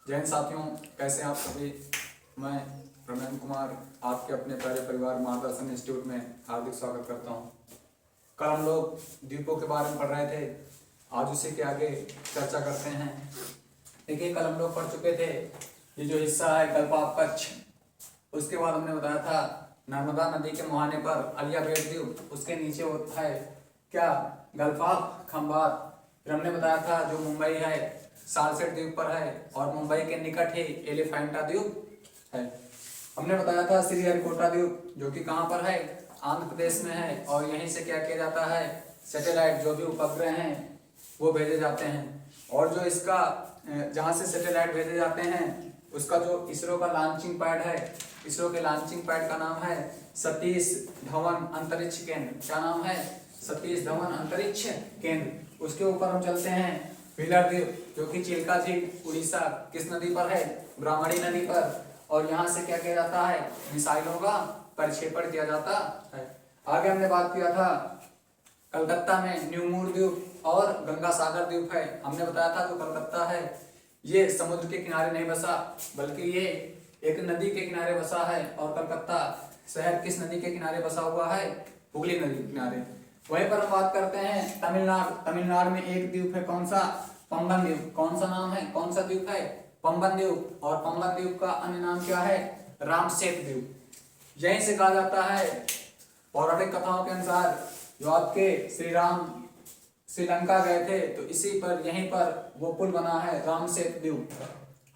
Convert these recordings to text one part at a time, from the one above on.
जय हिंद साथियों, कैसे हैं आप सभी। मैं रमेन कुमार आपके अपने प्यारे परिवार मार्गदर्शन इंस्टीट्यूट में हार्दिक स्वागत करता हूं। कल हम लोग द्वीपों के बारे में पढ़ रहे थे, आज उसी के आगे चर्चा करते हैं। देखिए, कल हम लोग पढ़ चुके थे ये जो हिस्सा है गल्फाकच्छ, उसके बाद हमने बताया था नर्मदा नदी के मुहाने पर अलियाबेट द्वीप, उसके नीचे होता है क्या, गल्फाक खंबात। फिर हमने बताया था जो मुंबई है सालसेट द्वीप पर है और मुंबई के निकट ही एलिफेंटा द्वीप है। हमने बताया था श्रीहरिकोटा द्वीप जो कि कहाँ पर है, आंध्र प्रदेश में है, और यहीं से क्या किया जाता है, सैटेलाइट जो भी उपग्रह हैं वो भेजे जाते हैं। और जो इसका जहाँ से सैटेलाइट भेजे जाते हैं उसका जो इसरो का लॉन्चिंग पैड है, इसरो के लॉन्चिंग पैड का नाम है सतीश धवन अंतरिक्ष केंद्र। क्या नाम है? सतीश धवन अंतरिक्ष केंद्र। उसके ऊपर हम चलते हैं व्हीलर द्वीप जो कि चिल्का झील उड़ीसा किस नदी पर है, ब्राह्मणी नदी पर। और यहाँ से क्या किया जाता है, मिसाइलों का प्रक्षेपण किया जाता है। आगे हमने बात किया था कलकत्ता में न्यूमूर द्वीप और गंगा सागर द्वीप है। हमने बताया था जो कलकत्ता है ये समुद्र के किनारे नहीं बसा, बल्कि ये एक नदी के किनारे बसा है। और कलकत्ता शहर किस नदी के किनारे बसा हुआ है, हुगली नदी के किनारे। वहीं पर हम बात करते हैं तमिलनाडु। तमिलनाडु में एक द्वीप है, कौन सा, पंबन द्वीप। कौन सा नाम है, कौन सा द्वीप है, पंबन द्वीप। और पंबन द्वीप का अन्य नाम क्या है, रामसेट द्वीप। यहीं से कहा जाता है पौराणिक कथाओं के अनुसार जो आपके श्री राम श्रीलंका गए थे तो इसी पर यहीं पर वो पुल बना है, रामसेट द्वीप।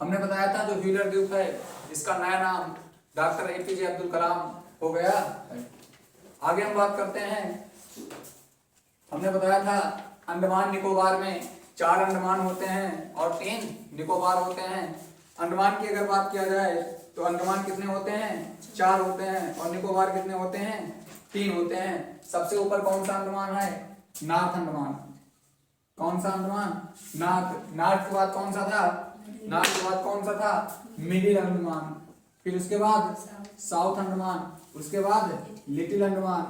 हमने बताया था जो व्हीलर द्वीप है इसका नया नाम डॉक्टर एपीजे अब्दुल कलाम हो गया है। आगे हम बात करते हैं, हमने बताया था अंडमान निकोबार में 4 अंडमान होते हैं और 3 निकोबार होते हैं। अंडमान की अगर बात किया जाए तो अंडमान कितने होते हैं, 4 होते हैं, और निकोबार कितने होते हैं, 3 होते हैं। सबसे ऊपर कौन सा अंडमान है, नॉर्थ अंडमान। कौन सा अंडमान, नॉर्थ। नॉर्थ के बाद कौन सा था, नॉर्थ के बाद कौन सा था, मिडिल अंडमान। फिर उसके बाद साउथ अंडमान, उसके बाद लिटिल अंडमान।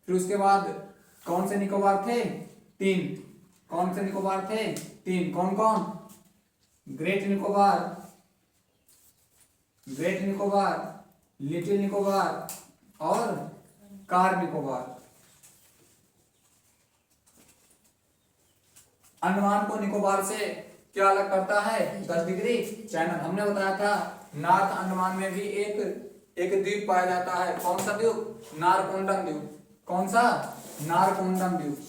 फिर उसके बाद कौन से निकोबार थे, 3। कौन से निकोबार थे, 3। कौन कौन, great Nicobar, great Nicobar, little Nicobar और कार निकोबार। अंडमान को निकोबार से क्या अलग करता है, 10 डिग्री चैनल। हमने बताया था नॉर्थ अंडमान में भी एक द्वीप पाया जाता है। कौन सा द्वीप, नारकोंडम द्वीप। कौन सा, नारकोंडम द्वीप।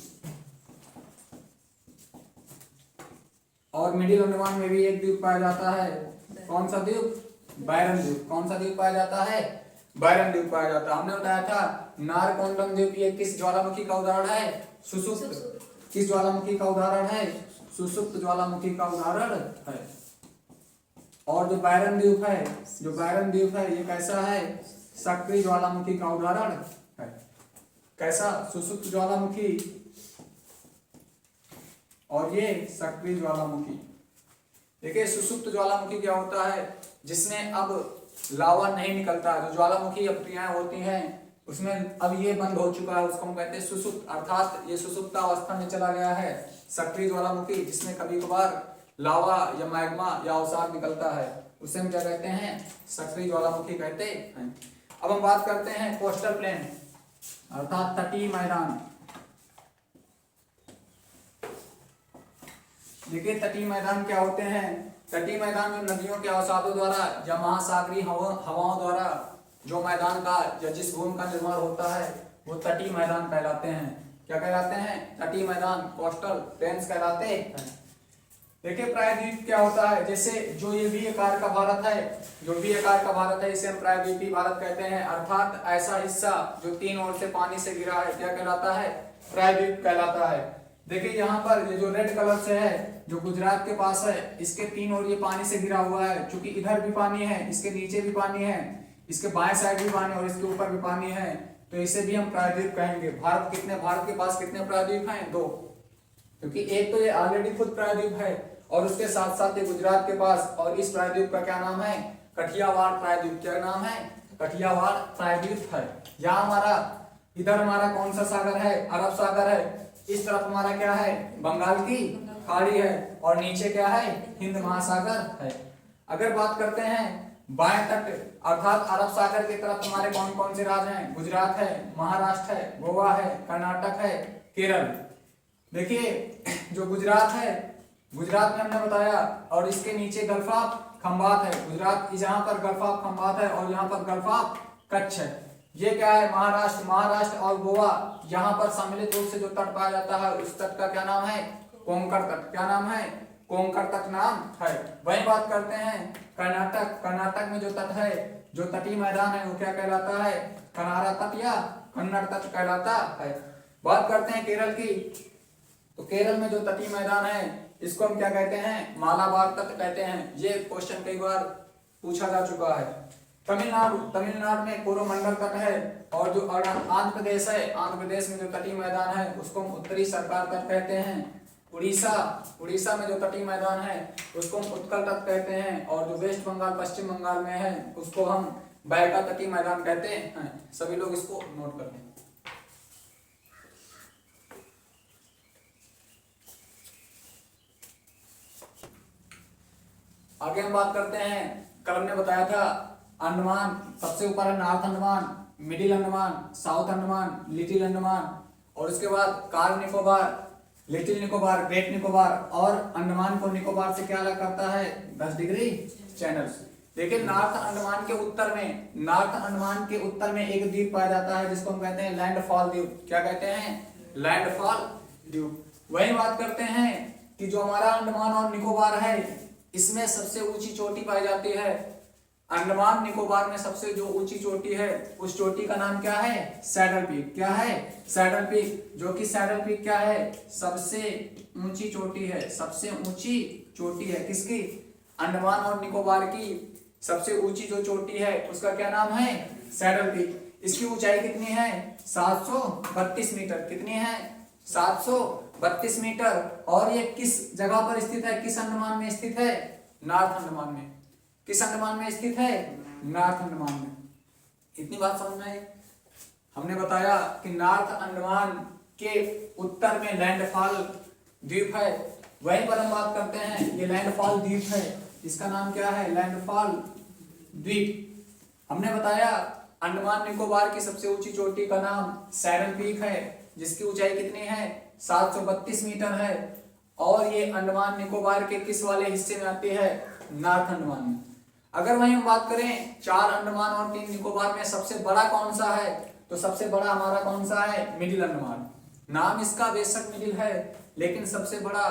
और मिडिल अंडमान में भी एक द्वीप पाया जाता है। कौन सा द्वीप, बैरन द्वीप। कौन सा द्वीप पाया जाता है, बैरन द्वीप पाया जाता है। हमने बताया था नारकोंडम द्वीप ये किस ज्वालामुखी का उदाहरण है, सुसुप्त। किस ज्वालामुखी का उदाहरण है, सुसुप्त ज्वालामुखी का उदाहरण है। और जो बैरन द्वीप है, जो बैरन द्वीप है ये कैसा है, सक्रिय ज्वालामुखी का उदाहरण है। कैसा, सुसुप्त ज्वालामुखी और ये सक्रिय ज्वालामुखी। देखिए सुसुप्त ज्वालामुखी क्या होता है, जिसमें अब लावा नहीं निकलता, जो ज्वालामुखी अब क्रियाएं होती हैं उसमें अब ये बंद हो चुका है, उसको हम कहते हैं सुसुप्त, अर्थात ये सुसुप्त अवस्था में चला गया है। सक्रिय ज्वालामुखी जिसमें कभी कभार लावा या मैग्मा या अवसाद निकलता है उसे हम क्या कहते हैं, सक्रिय ज्वालामुखी कहते हैं। अब हम बात करते हैं कोस्टल प्लेन अर्थात तटीय मैदान। देखिए तटीय मैदान क्या होते हैं, तटीय मैदान में नदियों के अवसादों द्वारा या महासागरीय हवाओं द्वारा जो मैदान का या जिस भूमि का निर्माण होता है वो तटीय मैदान कहलाते हैं। क्या कहलाते हैं, तटीय मैदान, कोस्टल प्लेन्स कहलाते हैं। देखिए प्रायद्वीप क्या होता है, जैसे जो ये भी आकार का भारत है, जो भी आकार का भारत है इसे हम प्रायद्वीपीय भारत कहते हैं। अर्थात ऐसा हिस्सा जो 3 ओर से पानी से घिरा है क्या कहलाता है, प्रायद्वीप कहलाता है। देखिए यहाँ पर ये जो रेड कलर से है जो गुजरात के पास है, इसके 3 ओर ये पानी से घिरा हुआ है। चूंकि इधर भी पानी है, इसके नीचे भी पानी है, इसके बाएं साइड भी पानी और इसके ऊपर भी पानी है, तो इसे भी हम प्रायद्वीप कहेंगे। भारत के पास कितने प्रायद्वीप हैं, 2। क्योंकि एक तो ये ऑलरेडी खुद प्रायद्वीप है और उसके साथ साथ ये गुजरात के पास, और इस प्रायद्वीप का क्या नाम है, कठियावाड़ प्रायद्वीप। क्या नाम है, कठियावाड़ प्रायद्वीप है। यहाँ हमारा इधर हमारा कौन सा सागर है, अरब सागर है। इस तरफ हमारा क्या है, बंगाल की खाड़ी है, और नीचे क्या है, हिंद महासागर है। अगर बात करते हैं बाएं तट अर्थात अरब सागर की तरफ हमारे कौन कौन से राज्य हैं? गुजरात है, महाराष्ट्र है, गोवा है, कर्नाटक है, केरल। देखिए जो गुजरात है, गुजरात में हमने बताया, और इसके नीचे गल्फ ऑफ खंबात है। गुजरात जहां पर गल्फ ऑफ खंबात है और यहाँ पर गल्फ ऑफ कच्छ है। ये क्या है? महाराष्ट्र। महाराष्ट्र और गोवा यहाँ पर सम्मिलित रूप से जो तट पाया जाता है उस तट का क्या नाम है? कोंकण तट। क्या नाम है? कोंकण तट नाम है। वही बात करते हैं कर्नाटक। कर्नाटक में जो तट है, जो तटीय मैदान है वो क्या कहलाता है? कनारा तट या कन्नड़ तट कहलाता है। बात करते हैं केरल की, तो केरल में जो तटीय मैदान है इसको हम क्या कहते हैं? मालाबार तट कहते हैं। ये क्वेश्चन कई बार पूछा जा चुका है। तमिलनाडु, तमिलनाडु में कोरोमंडल तट है। और जो आंध्र प्रदेश है, आंध्र प्रदेश में जो तटीय मैदान है उसको हम उत्तरी सरकार तट कहते हैं। उड़ीसा, उड़ीसा में जो तटीय मैदान है उसको हम उत्कल तट कहते हैं। और जो वेस्ट बंगाल, पश्चिम बंगाल में है उसको हम बैका तटीय मैदान कहते हैं। सभी लोग इसको नोट कर लें। आगे हम बात करते हैं, कल हमने बताया था अंडमान सबसे ऊपर है north Andaman, middle Andaman, south Andaman, little Andaman, और उसके बाद car Nicobar, little Nicobar, great Nicobar, और अंडमान को निकोबार से क्या अलग करता है? 10 डिग्री चैनल। लेकिन नॉर्थ अंडमान के उत्तर में, नॉर्थ अंडमान के उत्तर में एक द्वीप पाया जाता है जिसको हम कहते हैं लैंडफॉल द्वीप। क्या कहते हैं? लैंडफॉल द्वीप। वही बात करते हैं कि जो हमारा अंडमान और निकोबार है इसमें सबसे ऊंची चोटी पाई जाती है। अंडमान निकोबार में सबसे जो ऊंची चोटी है उस चोटी का नाम क्या है? Saddle peak. क्या है? Saddle peak. जो कि सैडल पीक क्या है? सबसे ऊंची चोटी है। सबसे ऊंची चोटी है किसकी? अंडमान और निकोबार की सबसे ऊंची जो चोटी है उसका क्या नाम है? Saddle peak. इसकी ऊंचाई कितनी है? 732 मीटर। कितनी है? 732 मीटर। और ये किस जगह पर स्थित है? किस अंडमान में स्थित है? नॉर्थ अंडमान में। किस अंडमान में स्थित है? नॉर्थ अंडमान में। इतनी बात समझ में आई? हमने बताया कि नॉर्थ अंडमान के उत्तर में लैंडफॉल द्वीप है। वहीं पर हम बात करते हैं, ये लैंडफॉल द्वीप है, इसका नाम क्या है? लैंडफॉल द्वीप। हमने बताया अंडमान निकोबार की सबसे ऊंची चोटी का नाम सैडल पीक है जिसकी ऊंचाई कितनी है? 732 मीटर है। और ये अंडमान निकोबार के किस वाले हिस्से में आती है? नॉर्थ अंडमान में। अगर वहीं हम बात करें 4 अंडमान और 3 निकोबार में सबसे बड़ा कौन सा है, तो सबसे बड़ा हमारा कौन सा है? मिडिल अंडमान। नाम इसका बेशक मिडिल है लेकिन सबसे बड़ा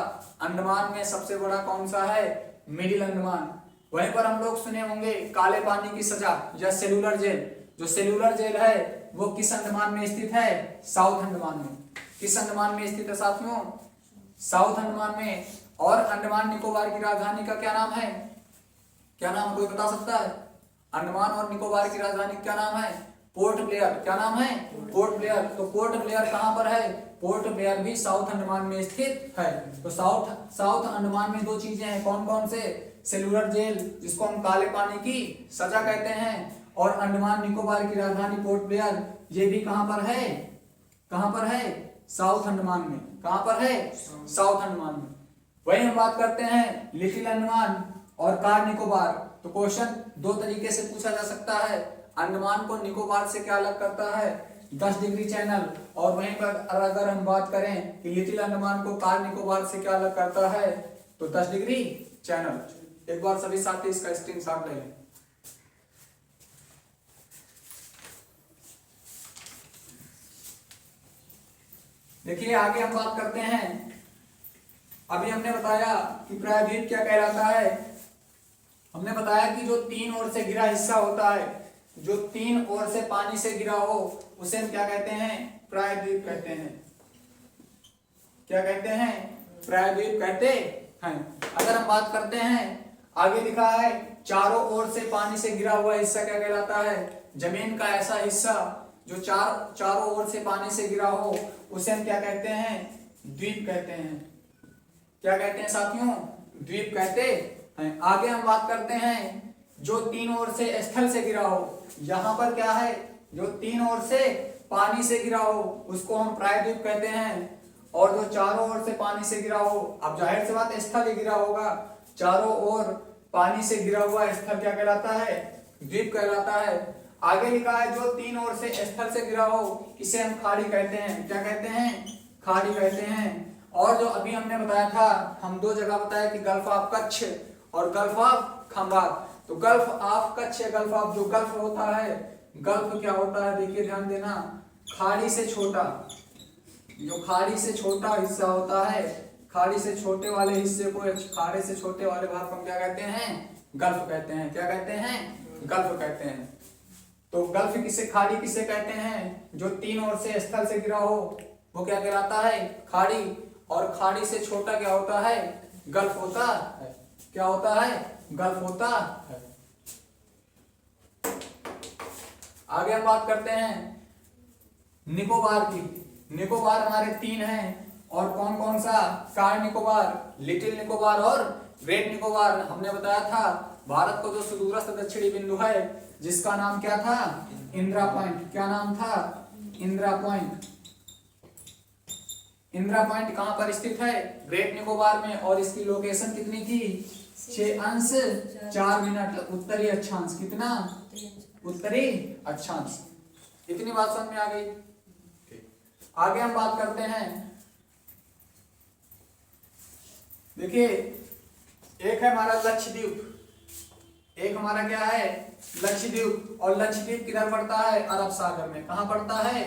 अंडमान में सबसे बड़ा कौन सा है? मिडिल अंडमान। वहीं पर हम लोग सुने होंगे काले पानी की सजा या सेलुलर जेल। जो सेलुलर जेल है वो किस अंडमान में स्थित है? साउथ अंडमान में। किस अंडमान में स्थित है साथियों? साउथ अंडमान में। और अंडमान निकोबार की राजधानी का क्या नाम है? क्या नाम कोई बता सकता है? अंडमान और निकोबार की राजधानी क्या नाम है? Port Blair. क्या नाम है? Port Blair. तो पोर्ट ब्लेयर कहां पर है? पोर्ट ब्लेयर भी साउथ अंडमान में स्थित है। तो साउथ अंडमान में 2 चीजें हैं, कौन कौन से? सेलुलर जेल जिसको हम काले पानी की सजा कहते हैं, और अंडमान निकोबार की राजधानी पोर्ट ब्लेयर, ये भी कहां पर है? कहां पर है? साउथ अंडमान में। कहां पर है? साउथ अंडमान में। वही हम बात करते हैं लिटिल अंडमान और कार निकोबार। तो क्वेश्चन 2 तरीके से पूछा जा सकता है। अंडमान को निकोबार से क्या अलग करता है? 10 डिग्री चैनल। और वहीं पर अगर हम बात करें कि लिटिल अंडमान को कार निकोबार से क्या अलग करता है, तो 10 डिग्री चैनल। एक बार सभी साथी इसका स्क्रीनशॉट ले लें। देखिए आगे हम बात करते हैं, अभी हमने बताया कि प्रायद्वीप क्या कहलाता है। हमने बताया कि जो 3 ओर से घिरा हिस्सा होता है, जो 3 ओर से पानी से घिरा हो उसे हम क्या कहते हैं? प्रायद्वीप कहते हैं। क्या कहते हैं? प्रायद्वीप कहते हैं। अगर हम बात करते हैं, आगे लिखा है चारों ओर से पानी से घिरा हुआ हिस्सा क्या कहलाता है? जमीन का ऐसा हिस्सा जो चारों ओर से पानी से घिरा हो उसे हम क्या कहते हैं? द्वीप कहते हैं। क्या कहते हैं साथियों? द्वीप कहते हैं। आगे हम बात करते हैं जो 3 ओर से स्थल से घिरा हो। यहाँ पर क्या है? जो 3 ओर से पानी से घिरा हो उसको हम प्रायद्वीप कहते हैं। और जो चारों ओर से पानी से घिरा हो, अब जाहिर सी बात स्थल ही घिरा होगा, चारों ओर पानी से घिरा हुआ स्थल क्या कहलाता है? द्वीप कहलाता है। आगे लिखा है जो तीन ओर से स्थल से घिरा हो इसे हम खाड़ी कहते हैं। क्या कहते हैं? खाड़ी कहते हैं। और जो अभी हमने बताया था, हम दो जगह बताया कि गल्फ ऑफ कच्छ और गल्फ ऑफ खंबात। तो गल्फ ऑफ कच्छ या गल्फ ऑफ, जो गल्फ होता है, गल्फ क्या होता है देखिए ध्यान देना, खाड़ी से छोटा, जो खाड़ी से छोटा हिस्सा होता है, खाड़ी से छोटे वाले हिस्से को, खाड़ी से छोटे वाले भाग को क्या कहते हैं? गल्फ कहते हैं। क्या कहते हैं? गल्फ कहते हैं। तो गल्फ किसे, खाड़ी किसे कहते हैं? जो तीन ओर से स्थल से घिरा हो वो क्या कहलाता है? खाड़ी। और खाड़ी से छोटा क्या होता है? गल्फ होता है। क्या होता है? गल्फ होता है। आगे हम बात करते हैं निकोबार की। निकोबार हमारे तीन हैं, और कौन कौन सा? कार निकोबार, लिटिल निकोबार और ग्रेट निकोबार। हमने बताया था भारत को जो सुदूरस्थ दक्षिणी बिंदु है जिसका नाम क्या था? इंदिरा पॉइंट। क्या नाम था? इंदिरा पॉइंट। इंदिरा पॉइंट कहां पर स्थित है? ग्रेट निकोबार में। और इसकी लोकेशन कितनी थी? 6°4'। उत्तरी अक्षांश। कितना? उत्तरी अक्षांश। इतनी बात समझ में आ गई। आगे हम बात करते हैं, देखिए एक है हमारा लक्षद्वीप, एक हमारा क्या है? लक्षद्वीप। और लक्षद्वीप किधर पड़ता है? अरब सागर में। कहां पड़ता है?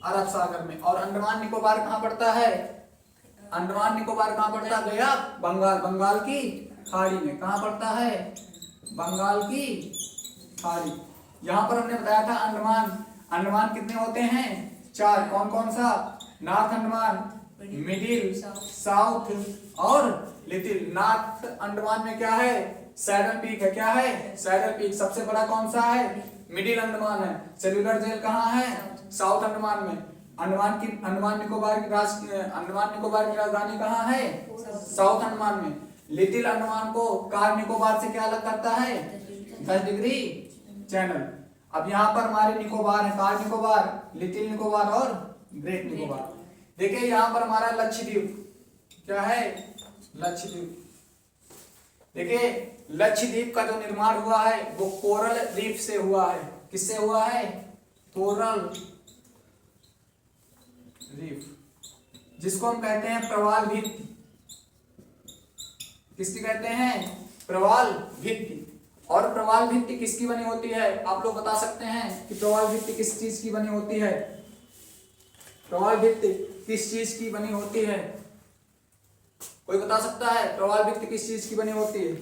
अरब सागर में। और अंडमान निकोबार कहां पड़ता है? अंडमान निकोबार कहां पड़ता है भैया? बंगाल, बंगाल की खाड़ी में। कहां पड़ता है? बंगाल की खाड़ी। यहां पर हमने बताया था अंडमान, अंडमान कितने होते हैं? 4। कौन कौन सा? नॉर्थ अंडमान, मिडिल, साउथ और लिटिल। नॉर्थ अंडमान में क्या है? सैडल पीक है। क्या है? Saddle peak. सबसे बड़ा कौन सा है? मिडिल अंडमान है। सेल्यूलर जेल कहाँ है? साउथ अंडमान में। अंडमान निकोबार की राजधानी कहाँ है? साउथ अंडमान में। लिटिल अंडमान को कार निकोबार से क्या अलग करता है? 10 डिग्री चैनल। अब यहाँ पर हमारे निकोबार है, कार निकोबार, लिटिल निकोबार और ग्रेट निकोबार। देखिए यहाँ पर हमारा लक्षद्वीप क्या है? लक्षद्वीप। देखिए लक्षद्वीप का जो निर्माण हुआ है वो कोरल रीफ से हुआ है। किससे हुआ है? कोरल रीफ, जिसको हम कहते हैं प्रवाल भित्ति। किसकी कहते हैं? प्रवाल भित्ति। और प्रवाल भित्ति किसकी बनी होती है? आप लोग बता सकते हैं कि प्रवाल भित्ति किस चीज की बनी होती है? प्रवाल भित्ति किस चीज की बनी होती है? कोई बता सकता है प्रवाल भित्ति किस चीज की बनी होती है?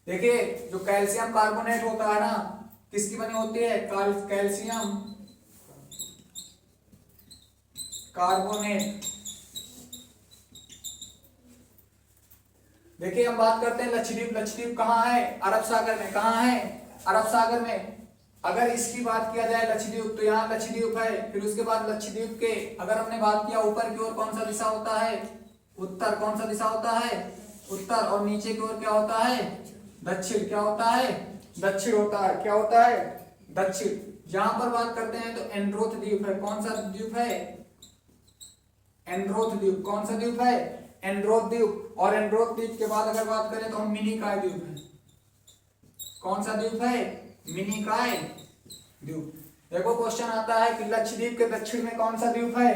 देखिए जो कैल्शियम कार्बोनेट होता है ना, किसकी बनी होती है? Calcium carbonate. देखिए हम बात करते हैं लक्षद्वीप। लक्षद्वीप कहाँ है? अरब सागर में। कहाँ है? अरब सागर में। अगर इसकी बात किया जाए लक्षद्वीप, तो यहाँ लक्षद्वीप है। फिर उसके बाद लक्षद्वीप के अगर हमने बात किया ऊपर की ओर कौन सा दिशा होता है? उत्तर। कौन सा दिशा होता है? उत्तर। और नीचे की ओर क्या होता है? दक्षिण। क्या होता है? दक्षिण होता है। क्या होता है? दक्षिण। यहाँ पर बात करते हैं तो एंड्रोथ द्वीप है। कौन सा द्वीप है? एंड्रोथ द्वीप। कौन सा द्वीप है? एंड्रोथ द्वीप। और एंड्रोथ द्वीप के बाद अगर बात करें तो हम मिनिकॉय द्वीप है। कौन सा द्वीप है? मिनिकॉय द्वीप। देखो क्वेश्चन आता है कि लक्षद्वीप के दक्षिण में कौन सा द्वीप है?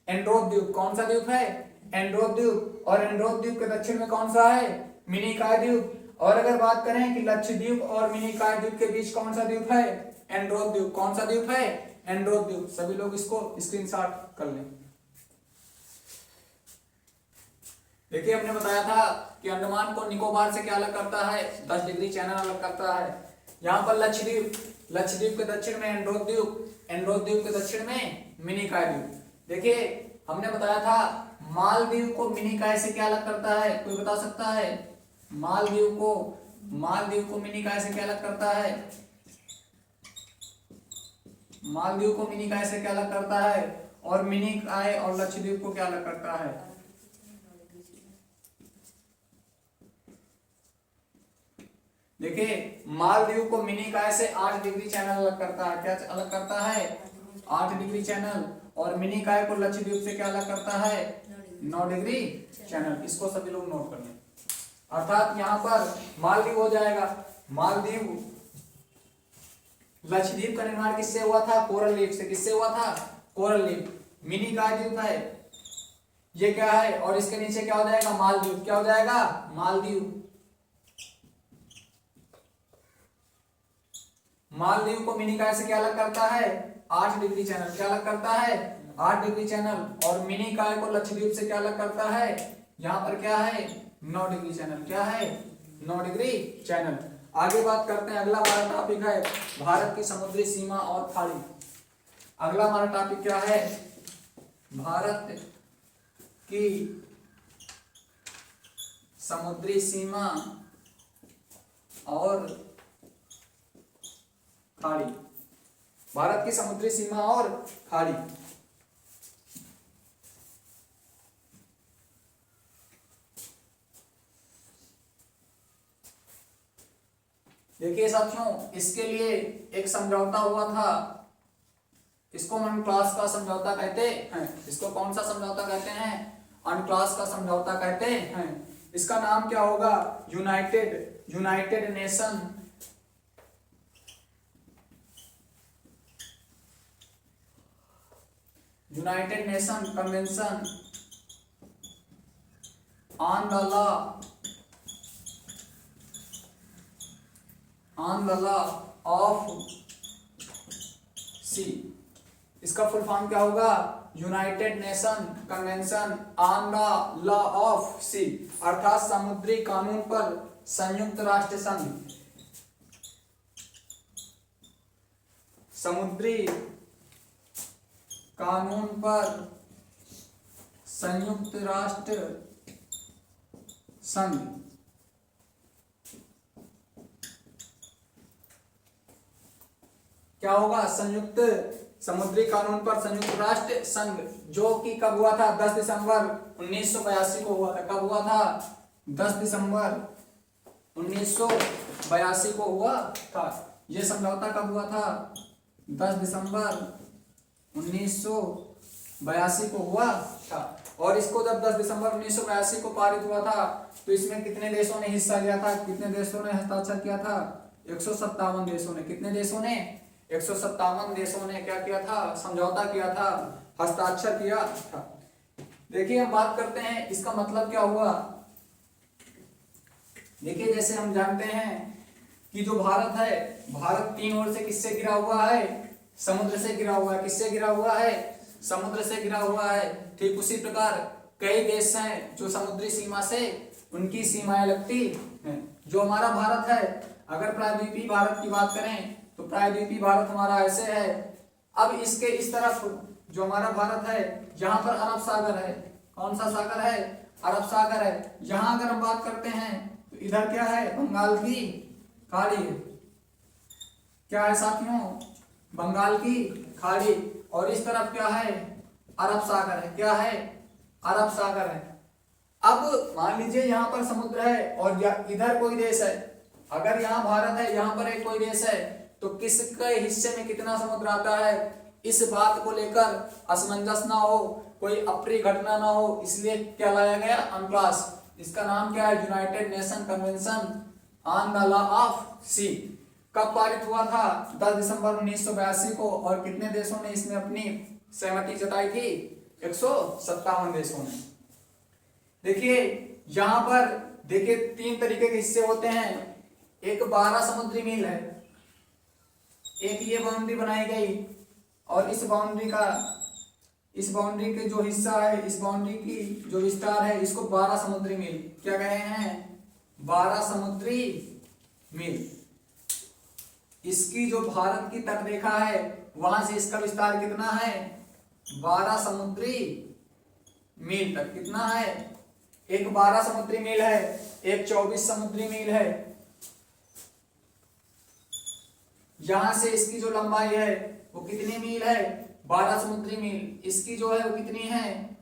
एंड्रोथ द्वीप। कौन सा द्वीप है? एंड्रोथ द्वीप। और एंड्रोथ द्वीप के दक्षिण में कौन सा है? मिनिकॉय द्वीप। और अगर बात करें कि लक्षद्वीप और मिनिकॉय द्वीप के बीच कौन सा द्वीप है? एंड्रोथ द्वीप। कौन सा द्वीप है? एंड्रोथ द्वीप। सभी लोग इसको स्क्रीनशॉट कर लें। देखिए हमने बताया था कि अंडमान को निकोबार से क्या अलग करता है? 10 डिग्री चैनल अलग करता है। यहाँ पर लक्षद्वीप, लक्षद्वीप के दक्षिण में एंड्रोथ द्वीप, एंड्रोथ द्वीप के दक्षिण में मिनिकॉय द्वीप। देखिए हमने बताया था मालदीव को मिनिकॉय से क्या अलग करता है? कोई बता सकता है? मालदीव को मिनिकॉय से क्या अलग करता है? मालदीव को मिनिकॉय से क्या अलग करता है? और मिनिकॉय और लक्षद्वीप को क्या अलग करता है? देखिए मालदीव को मिनिकॉय से 8 डिग्री चैनल अलग करता है। क्या अलग करता है? 8 डिग्री चैनल। और मिनिकॉय को लक्षद्वीप से क्या अलग करता है? 9 डिग्री चैनल। इसको सभी लोग नोट कर लें। अर्थात यहाँ पर मालदीव हो जाएगा। मालदीव, लक्षद्वीप का निर्माण किससे हुआ था? कोरल लीफ से। किससे हुआ था? Coral leaf. मिनी द्वीप है ये, क्या है? और इसके नीचे क्या हो जाएगा? मालदीव। क्या हो जाएगा? मालदीव। मालदीव को मिनी काय से क्या अलग करता है? 8 डिग्री चैनल। क्या अलग करता है? 8 डिग्री चैनल। और मिनी काय को लक्षद्वीप से क्या अलग करता है? यहाँ पर क्या है? 9 डिग्री चैनल। क्या है? 9 डिग्री चैनल। आगे बात करते हैं। अगला हमारा टॉपिक है भारत की समुद्री सीमा और खाड़ी। अगला हमारा टॉपिक क्या है? भारत की समुद्री सीमा और खाड़ी। भारत की समुद्री सीमा और खाड़ी। देखिए साथियों, इसके लिए एक समझौता हुआ था। इसको अनक्लॉस का समझौता कहते हैं। इसको कौन सा समझौता कहते हैं? अनक्लॉस का समझौता कहते हैं। इसका नाम क्या होगा? United Nation Convention on the Law of Sea. इसका फुल फॉर्म क्या होगा? United Nation Convention on the Law of Sea, अर्थात समुद्री कानून पर संयुक्त राष्ट्र संघ। समुद्री कानून पर संयुक्त राष्ट्र संघ। क्या होगा? संयुक्त समुद्री कानून पर संयुक्त राष्ट्र संघ, जो कि कब हुआ था? 10 दिसंबर 1982 को हुआ था। कब हुआ था? 10 दिसंबर 1982 को हुआ था। यह समझौता कब हुआ था? 10 दिसंबर 1982 को हुआ था। और इसको जब 10 दिसंबर 1982 को पारित हुआ था तो इसमें कितने देशों ने हिस्सा लिया था? कितने देशों ने हस्ताक्षर किया था? 157 देशों ने। कितने देशों ने? 157 देशों ने क्या किया था? समझौता किया था, हस्ताक्षर किया था। देखिए हम बात करते हैं इसका मतलब क्या हुआ। देखिए जैसे हम जानते हैं कि जो भारत है, भारत 3 ओर से किससे घिरा हुआ है? समुद्र से घिरा हुआ है। किससे घिरा हुआ है? समुद्र से घिरा हुआ है। ठीक उसी प्रकार कई देश हैं जो समुद्री सीमा से उनकी सीमाएं लगती हैं। जो हमारा भारत है, अगर प्रायद्वीपीय भारत की बात करें तो प्रायद्वीपीय भारत हमारा ऐसे है। अब इसके इस तरफ जो हमारा भारत है, यहाँ पर अरब सागर है। कौन सा सागर है? अरब सागर है। यहाँ अगर हम बात करते हैं तो इधर क्या है? बंगाल की खाड़ी है। क्या है साथियों? बंगाल की खाड़ी। और इस तरफ क्या है? अरब सागर है। क्या है? अरब सागर है। अब मान लीजिए यहाँ पर समुद्र है और इधर कोई देश है। अगर यहाँ भारत है, यहाँ पर एक कोई देश है, तो किसके हिस्से में कितना समुद्र आता है, इस बात को लेकर असमंजस ना हो, कोई अप्रिय घटना ना हो, इसलिए क्या लाया गया? अनक्लॉस। इसका नाम क्या है? United Nation Convention on the Law of Sea. कब पारित हुआ था? 10 दिसंबर 1982 को। और कितने देशों ने इसमें अपनी सहमति जताई थी? 157 देशों ने। देखिए यहां पर देखिए 3 तरीके के हिस्से होते हैं। एक 12 समुद्री मील है, एक ये बाउंड्री बनाई गई, और इस बाउंड्री के जो हिस्सा है, इस बाउंड्री की जो विस्तार है, इसको 12 समुद्री मील क्या कह रहे हैं? 12 समुद्री मील। इसकी जो भारत की तटरेखा है वहां से इसका विस्तार कितना है? 12 समुद्री मील तक। कितना है? एक 12 समुद्री मील है, एक 24 समुद्री मील है। यहां से इसकी जो लंबाई है वो कितनी मील है? 12 समुद्री मील। इसकी जो है वो कितनी है?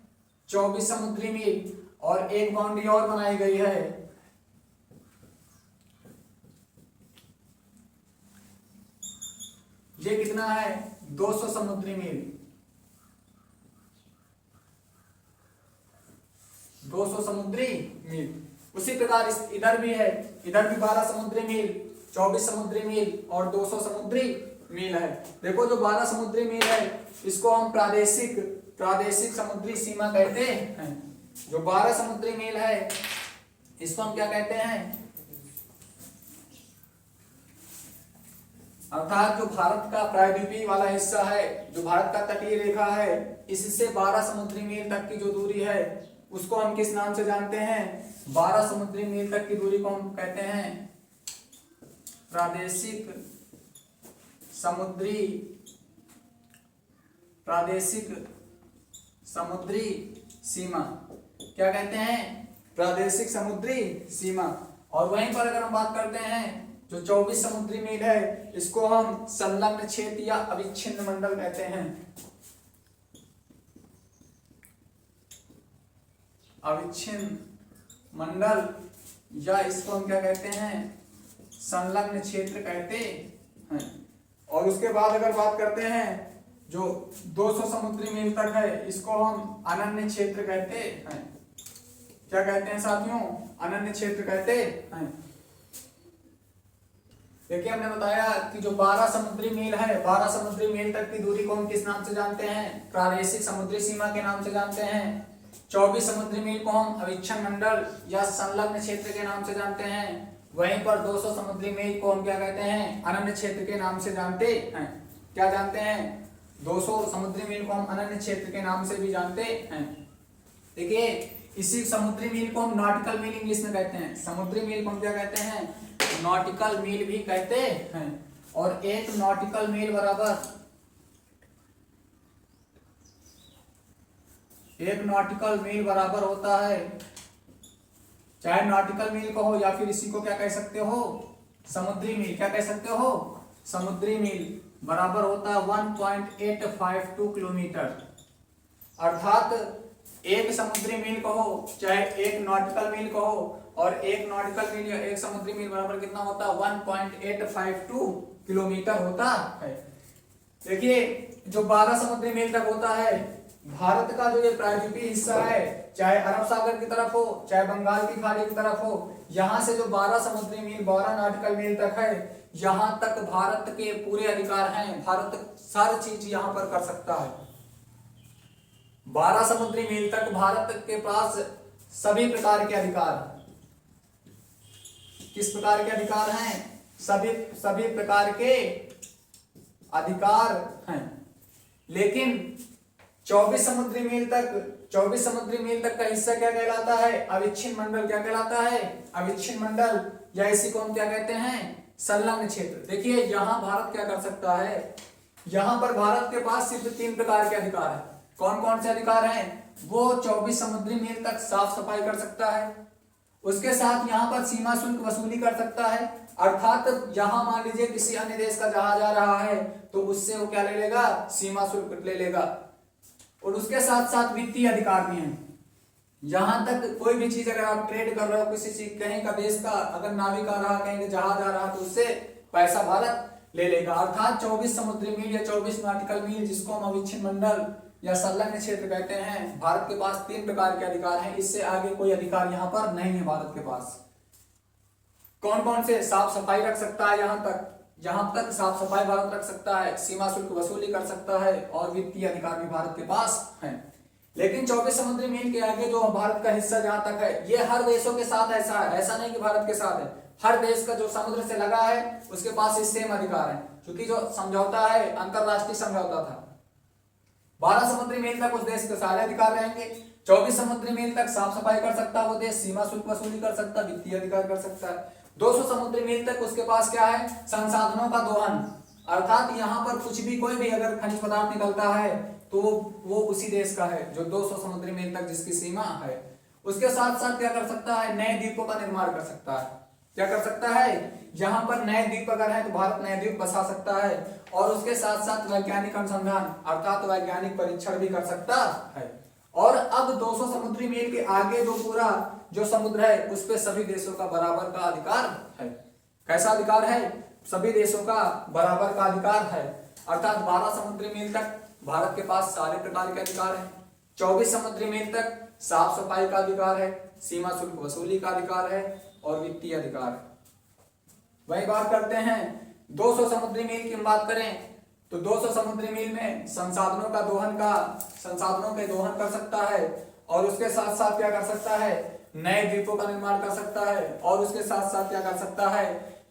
24 समुद्री मील। और एक बाउंड्री और बनाई गई है, ये कितना है? 200 समुद्री मील। 200 समुद्री मील। उसी प्रकार इधर भी है, इधर भी 12 समुद्री मील, 24 समुद्री मील और 200 समुद्री मील है। देखो जो 12 समुद्री मील है इसको हम प्रादेशिक समुद्री सीमा कहते हैं। जो 12 समुद्री मील है इसको हम क्या कहते हैं? अर्थात जो भारत का प्रायद्वीपीय वाला हिस्सा है, जो भारत का तटीय रेखा है, इससे 12 समुद्री मील तक की जो दूरी है उसको हम किस नाम से जानते हैं? 12 समुद्री मील तक की दूरी को हम कहते हैं प्रादेशिक समुद्री सीमा। क्या कहते हैं? प्रादेशिक समुद्री सीमा। और वहीं पर अगर हम बात करते हैं जो 24 समुद्री मील है इसको हम संलग्न क्षेत्र या अविच्छिन्न मंडल कहते हैं। अविच्छिन्न मंडल या इसको हम क्या कहते हैं? संलग्न क्षेत्र कहते हैं। और उसके बाद अगर बात करते हैं जो 200 समुद्री मील तक है इसको हम अनन्य क्षेत्र कहते हैं। क्या कहते हैं साथियों? अनन्य क्षेत्र कहते हैं। देखिए हमने बताया कि जो 12 समुद्री मील है, 12 समुद्री मील तक की दूरी को हम किस नाम से जानते हैं? प्रादेशिक समुद्री सीमा के नाम से जानते हैं। 24 समुद्री मील को हम अविच्छिन्न मंडल या संलग्न क्षेत्र के नाम से जानते हैं। वहीं पर 200 समुद्री मील को हम क्या कहते हैं? अनन्य क्षेत्र के नाम से जानते हैं। क्या जानते हैं? 200 समुद्री मील को हम अनन्य क्षेत्र के नाम से भी जानते हैं। देखिए इसी समुद्री मील को हम नॉटिकल मील इंग्लिश में कहते हैं। समुद्री मील को हम क्या कहते हैं? नॉटिकल मील भी कहते हैं। और एक नॉटिकल मील बराबर होता है, चाहे नॉटिकल मील कहो या फिर इसी को क्या कह सकते हो? समुद्री मील। क्या कह सकते हो? समुद्री मील बराबर होता है 1.852 किलोमीटर। अर्थात एक समुद्री मील कहो चाहे एक नॉटिकल मील कहो, और एक नॉटिकल मील या एक समुद्री मील बराबर कितना होता है? 1.852 किलोमीटर होता है। देखिए जो 12 समुद्री मील तक होता है, भारत का जो ये प्रायद्वीपीय हिस्सा है, चाहे अरब सागर की तरफ हो चाहे बंगाल की खाड़ी की तरफ हो, यहाँ से जो 12 समुद्री मील 12 नॉटिकल मील तक है, यहाँ तक भारत के पूरे अधिकार हैं। भारत सारी चीज यहाँ पर कर सकता है। 12 समुद्री मील तक भारत के पास सभी प्रकार के अधिकार हैं। किस प्रकार के अधिकार हैं? सभी प्रकार के अधिकार हैं। लेकिन 24 समुद्री मील तक का हिस्सा क्या कहलाता है? अविच्छिन्न मंडल। क्या कहलाता है? अविच्छिन्न मंडल, या इसी को हम क्या कहते हैं? संलग्न क्षेत्र। देखिए यहाँ भारत क्या कर सकता है? यहाँ पर भारत के पास सिर्फ 3 प्रकार के अधिकार हैं। कौन कौन से अधिकार हैं? वो 24 समुद्री मील तक साफ सफाई कर सकता है, उसके साथ यहाँ पर सीमा शुल्क वसूली कर सकता है। अर्थात यहाँ मान लीजिए किसी अन्य देश का जहाज आ रहा है तो उससे वो क्या ले लेगा? सीमा शुल्क ले लेगा। और उसके साथ साथ वित्तीय अधिकार भी हैं। यहाँ तक कोई भी चीज अगर आप ट्रेड कर रहे हो, किसी चीज कहीं का देश का अगर नाविक आ रहा, कहीं का जहाज आ रहा, तो उससे पैसा भारत ले लेगा। अर्थात 24 समुद्री मील या 24 नॉटिकल मील, जिसको हम अविच्छिन्न मंडल या संलग्न क्षेत्र कहते हैं, भारत के पास 3 प्रकार के अधिकार हैं। इससे आगे कोई अधिकार यहाँ पर नहीं है भारत के पास। कौन कौन से? साफ सफाई रख सकता है, यहाँ तक साफ सफाई भारत रख सकता है, सीमा शुल्क वसूली कर सकता है, और वित्तीय अधिकार भी भारत के पास है। लेकिन 24 समुद्री मील के आगे जो भारत का हिस्सा जहां तक है, ये हर देशों के साथ ऐसा है, ऐसा नहीं कि भारत के साथ है। हर देश का जो समुद्र से लगा है उसके पास इस सेम अधिकार है, क्योंकि जो समझौता है अंतरराष्ट्रीय समझौता था। 12 समुद्री मील तक उस देश के सारे अधिकार रहेंगे। 24 समुद्री मील तक साफ सफाई कर सकता है वो देश, सीमा शुल्क वसूली कर सकता है, वित्तीय अधिकार कर सकता है। 200 समुद्री मील तक उसके पास क्या है? संसाधनों का दोहन। अर्थात यहाँ पर कुछ भी, कोई भी अगर खनिज पदार्थ निकलता है तो वो उसी देश का है, जो 200 समुद्री मील तक जिसकी सीमा है। उसके साथ साथ क्या कर सकता है? नए द्वीपों का निर्माण कर सकता है। क्या कर सकता है? यहाँ पर नए द्वीप अगर है तो भारत नए द्वीप बसा सकता है, और उसके साथ साथ वैज्ञानिक अनुसंधान अर्थात वैज्ञानिक परीक्षण भी कर सकता है। और अब 200 समुद्री मील के आगे जो पूरा जो समुद्र है उस पे सभी देशों का बराबर का अधिकार है। कैसा अधिकार है? सभी देशों का बराबर का अधिकार है। अर्थात 12 समुद्री मील तक भारत के पास सारे प्रकार के अधिकार हैं। 24 समुद्री मील तक साफ सफाई का अधिकार है, सीमा शुल्क वसूली का अधिकार है और वित्तीय अधिकार है। वही बात करते हैं 200 समुद्री मील की हम बात करें तो 200 समुद्री मील में संसाधनों के दोहन कर सकता है और उसके साथ साथ क्या कर सकता है, नए द्वीपों का निर्माण कर सकता है और उसके साथ साथ क्या कर सकता है,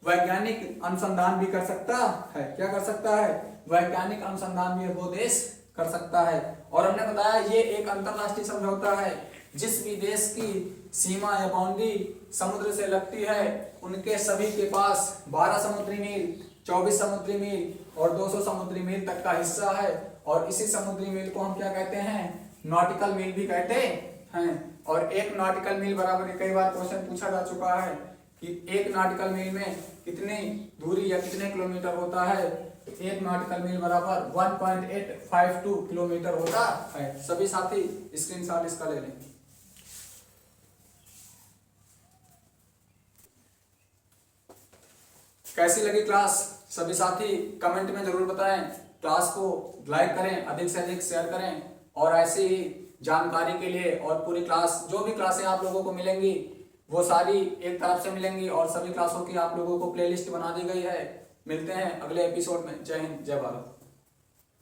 वैज्ञानिक अनुसंधान भी कर सकता है। क्या कर सकता है, वैज्ञानिक अनुसंधान भी वो देश कर सकता है। और हमने बताया ये एक अंतरराष्ट्रीय समझौता है। जिस भी देश की सीमा या बाउंड्री समुद्र से लगती है उनके सभी के पास 12 समुद्री मील, 24 समुद्री मील और 200 समुद्री मील तक का हिस्सा है। और इसी समुद्री मील को हम क्या कहते हैं, नॉटिकल मील भी कहते हैं। और एक नॉटिकल मील बराबर, कई बार क्वेश्चन पूछा जा चुका है कि एक नॉटिकल मील में कितनी दूरी या कितने किलोमीटर होता है, तो एक नॉटिकल मील बराबर 1.852 किलोमीटर होता है। सभी साथी स्क्रीनशॉट इसका ले लें। कैसी लगी क्लास, सभी साथी कमेंट में जरूर बताएं। क्लास को लाइक करें, अधिक से अधिक शेयर करें और ऐसी ही जानकारी के लिए और पूरी क्लास, जो भी क्लासें आप लोगों को मिलेंगी वो सारी एक तरफ से मिलेंगी और सभी क्लासों की आप लोगों को प्लेलिस्ट बना दी गई है। मिलते हैं अगले एपिसोड में। जय हिंद, जय भारत।